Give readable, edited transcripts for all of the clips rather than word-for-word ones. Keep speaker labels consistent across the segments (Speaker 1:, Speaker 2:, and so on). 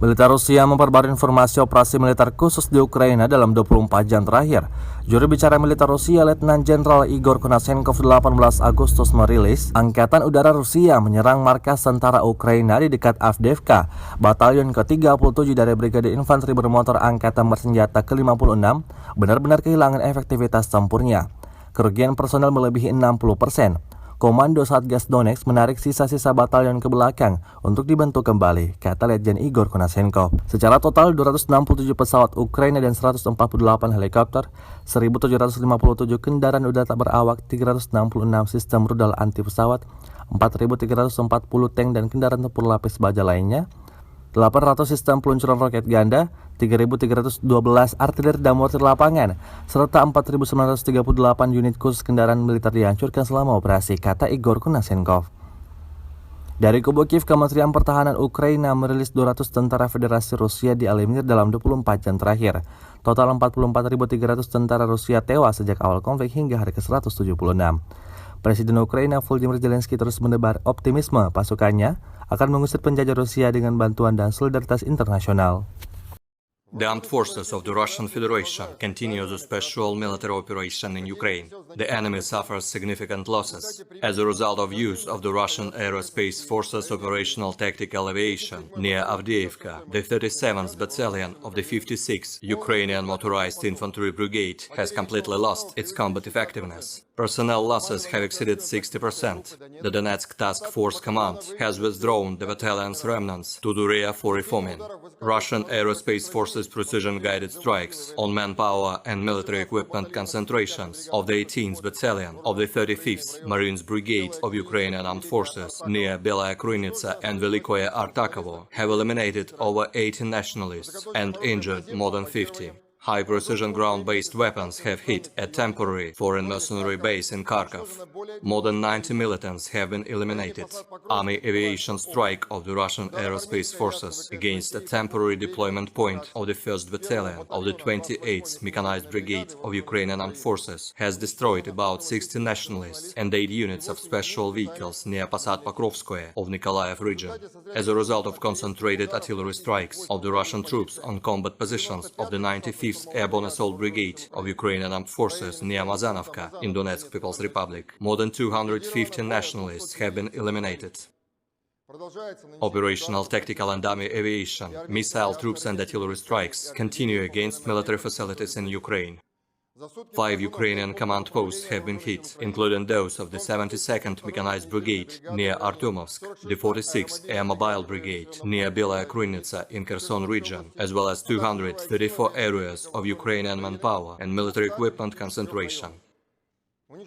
Speaker 1: Militer Rusia memperbarui informasi operasi militer khusus di Ukraina dalam 24 jam terakhir. Juru bicara militer Rusia, Letnan Jenderal Igor Konashenkov 18 Agustus merilis, Angkatan Udara Rusia menyerang markas tentara Ukraina di dekat Avdeevka. Batalion ke-37 dari Brigade Infanteri Bermotor Angkatan Bersenjata ke-56 benar-benar kehilangan efektivitas tempurnya. Kerugian personel melebihi 60%. Komando Satgas Donetsk menarik sisa-sisa batalion ke belakang untuk dibentuk kembali, kata Letjen Igor Konashenkov. Secara total 267 pesawat Ukraina dan 148 helikopter, 1.757 kendaraan udara tak berawak, 366 sistem rudal anti pesawat, 4.340 tank dan kendaraan tempur lapis baja lainnya, 800 sistem peluncuran roket ganda, 3.312 artileri dan mortir lapangan, serta 4.938 unit khusus kendaraan militer dihancurkan selama operasi, kata Igor Konashenkov. Dari kubu Kiev, Kementerian Pertahanan Ukraina merilis 200 tentara Federasi Rusia dieliminir dalam 24 jam terakhir. Total 44.300 tentara Rusia tewas sejak awal konflik hingga hari ke-176. Presiden Ukraina Volodymyr Zelensky terus menebar optimisme pasukannya akan mengusir penjajah Rusia dengan bantuan dan solidaritas internasional.
Speaker 2: The armed forces of the Russian Federation continue the special military operation in Ukraine. The enemy suffers significant losses as a result of use of the Russian Aerospace Forces operational tactical aviation near Avdeevka. The 37th Battalion of the 56th Ukrainian Motorized Infantry Brigade has completely lost its combat effectiveness. Personnel losses have exceeded 60%. The Donetsk Task Force Command has withdrawn the battalion's remnants to the rear for reforming. Russian Aerospace Forces precision-guided strikes on manpower and military equipment concentrations of the 18th Battalion of the 35th Marines Brigade of Ukrainian Armed Forces near Belaya Krynytsa and Velikoye Artakovo have eliminated over 80 nationalists and injured more than 50. High-precision ground-based weapons have hit a temporary foreign mercenary base in Kharkov. More than 90 militants have been eliminated. Army aviation strike of the Russian Aerospace Forces against a temporary deployment point of the 1st Battalion of the 28th Mechanized Brigade of Ukrainian Armed Forces has destroyed about 60 nationalists and 8 units of special vehicles near Posad Pokrovskoye of Nikolaev region. As a result of concentrated artillery strikes of the Russian troops on combat positions of the 95th Airborne Assault Brigade of Ukrainian Armed Forces near Mazanovka in Donetsk People's Republic, more than 250 nationalists have been eliminated. Operational tactical and army aviation, missile troops and artillery strikes continue against military facilities in Ukraine. 5 Ukrainian command posts have been hit, including those of the 72nd Mechanized Brigade near Artyomovsk, the 46th Air Mobile Brigade near Belaya Krynytsa in Kherson region, as well as 234 areas of Ukrainian manpower and military equipment concentration.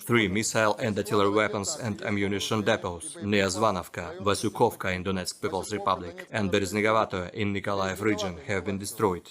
Speaker 2: 3 missile and artillery weapons and ammunition depots near Zvanovka, Vasyukovka in Donetsk People's Republic, and Bereznegovato in Nikolaev region have been destroyed.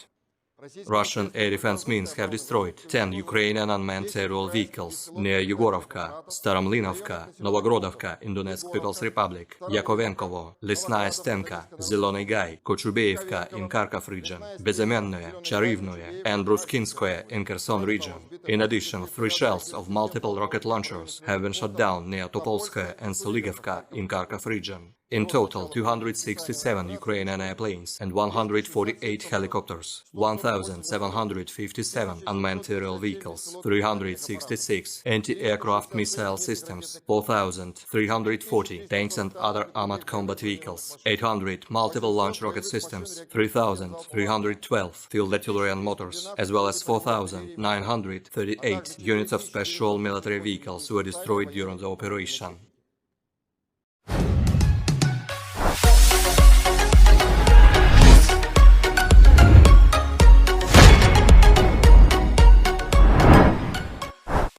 Speaker 2: Russian air defense means have destroyed 10 Ukrainian unmanned aerial vehicles near Yegorovka, Staromlinovka, Novogrodovka in Donetsk People's Republic, Yakovenkovo, Lesnaya Stenka, Zelony Gai, Kochubeevka in Kharkov region, Bezamennoye, Charivnoye, and Bruskinskoye in Kherson region. In addition, 3 shells of multiple rocket launchers have been shot down near Topolskoye and Soligovka in Kharkov region. In total, 267 Ukrainian airplanes and 148 helicopters, 1,757 unmanned aerial vehicles, 366 anti-aircraft missile systems, 4,340 tanks and other armored combat vehicles, 800 multiple launch rocket systems, 3,312 field artillery and motors, as well as 4,938 units of special military vehicles were destroyed during the operation.